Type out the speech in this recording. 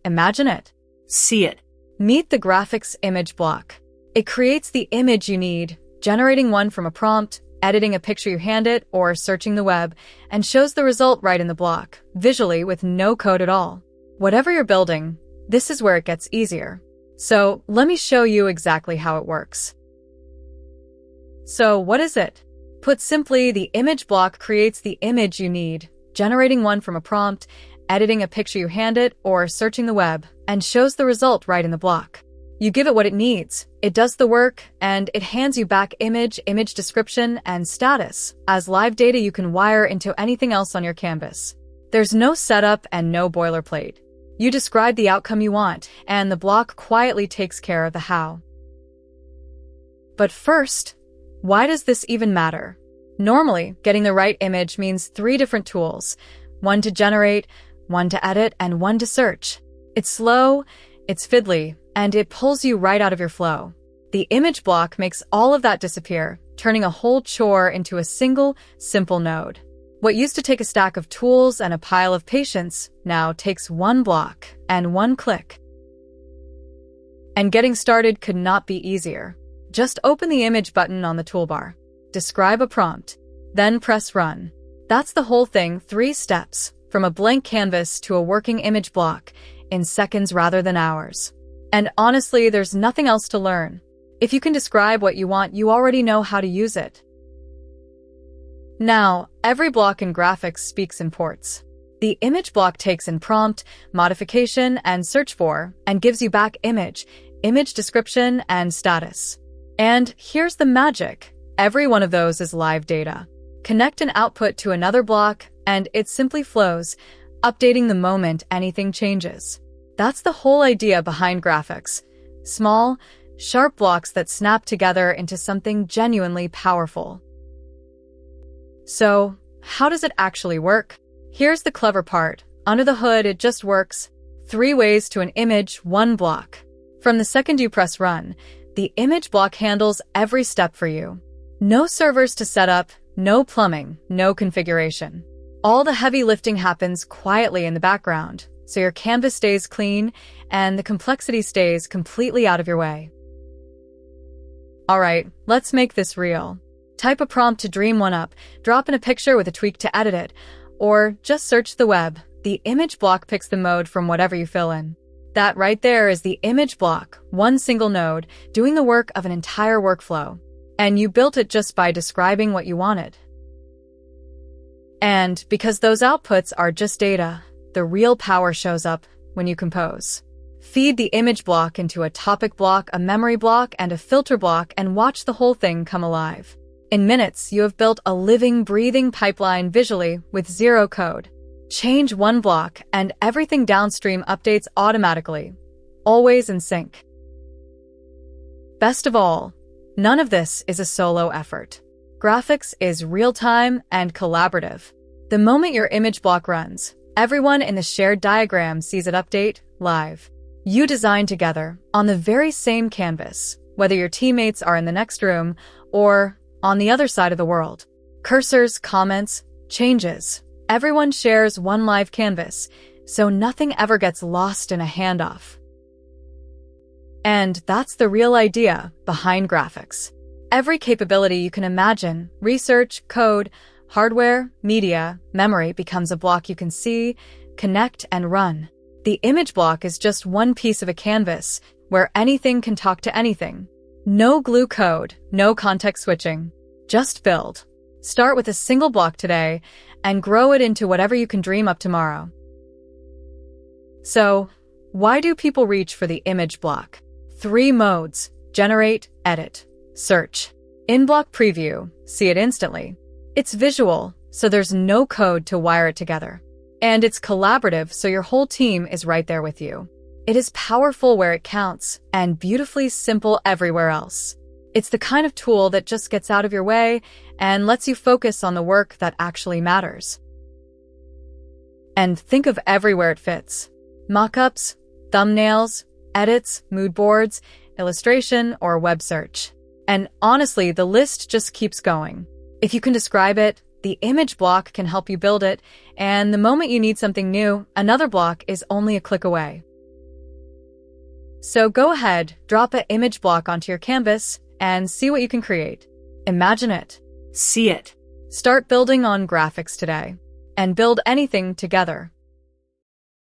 Imagine it. See it. Meet the Grafux image block. It creates the image you need, generating one from a prompt, editing a picture you hand it, or searching the web, and shows the result right in the block, visually with no code at all. Whatever you're building, this is where it gets easier. So let me show you exactly how it works. So what is it? Put simply, the image block creates the image you need, generating one from a prompt, editing a picture you hand it, or searching the web, and shows the result right in the block. You give it what it needs, it does the work, and it hands you back image description, and status as live data you can wire into anything else on your canvas. There's no setup and no boilerplate. You describe the outcome you want, and the block quietly takes care of the how. But first, why does this even matter? Normally, getting the right image means 3 different tools: one to generate, one to edit, and one to search. It's slow, it's fiddly, and it pulls you right out of your flow. The image block makes all of that disappear, turning a whole chore into a single, simple node. What used to take a stack of tools and a pile of patience now takes one block and one click. And getting started could not be easier. Just open the image button on the toolbar, describe a prompt, then press run. That's the whole thing, 3 steps, from a blank canvas to a working image block, in seconds rather than hours. And honestly, there's nothing else to learn. If you can describe what you want, you already know how to use it. Now, every block in Grafux speaks in ports. The image block takes in prompt, modification, and search for, and gives you back image description, and status. And here's the magic. Every one of those is live data. Connect an output to another block, and it simply flows, updating the moment anything changes. That's the whole idea behind Grafux. Small, sharp blocks that snap together into something genuinely powerful. So, how does it actually work? Here's the clever part. Under the hood, it just works. 3 ways to an image, 1 block. From the second you press run, the image block handles every step for you. No servers to set up, no plumbing, no configuration. All the heavy lifting happens quietly in the background, so your canvas stays clean and the complexity stays completely out of your way. Alright, let's make this real. Type a prompt to dream one up, drop in a picture with a tweak to edit it, or just search the web. The image block picks the mode from whatever you fill in. That right there is the image block, one single node, doing the work of an entire workflow. And you built it just by describing what you wanted. And because those outputs are just data, the real power shows up when you compose. Feed the image block into a topic block, a memory block, and a filter block, and watch the whole thing come alive. In minutes, you have built a living, breathing pipeline visually with 0 code. Change one block, and everything downstream updates automatically, always in sync. Best of all, none of this is a solo effort. Grafux is real-time and collaborative. The moment your image block runs, everyone in the shared diagram sees it update live. You design together on the very same canvas, whether your teammates are in the next room or on the other side of the world. Cursors, comments, changes. Everyone shares one live canvas, so nothing ever gets lost in a handoff. And that's the real idea behind Grafux. Every capability you can imagine, research, code, hardware, media, memory becomes a block you can see, connect, and run. The image block is just one piece of a canvas where anything can talk to anything. No glue code, no context switching. Just build. Start with a single block today and grow it into whatever you can dream up tomorrow. So, why do people reach for the image block? 3 modes: generate, edit, search. In-block preview, see it instantly. It's visual, so there's no code to wire it together. And it's collaborative, so your whole team is right there with you. It is powerful where it counts, and beautifully simple everywhere else. It's the kind of tool that just gets out of your way and lets you focus on the work that actually matters. And think of everywhere it fits. Mockups, thumbnails, edits, mood boards, illustration, or web search. And honestly, the list just keeps going. If you can describe it, the image block can help you build it, and the moment you need something new, another block is only a click away. So go ahead, drop an image block onto your canvas, and see what you can create. Imagine it. See it. Start building on Grafux today. And build anything together.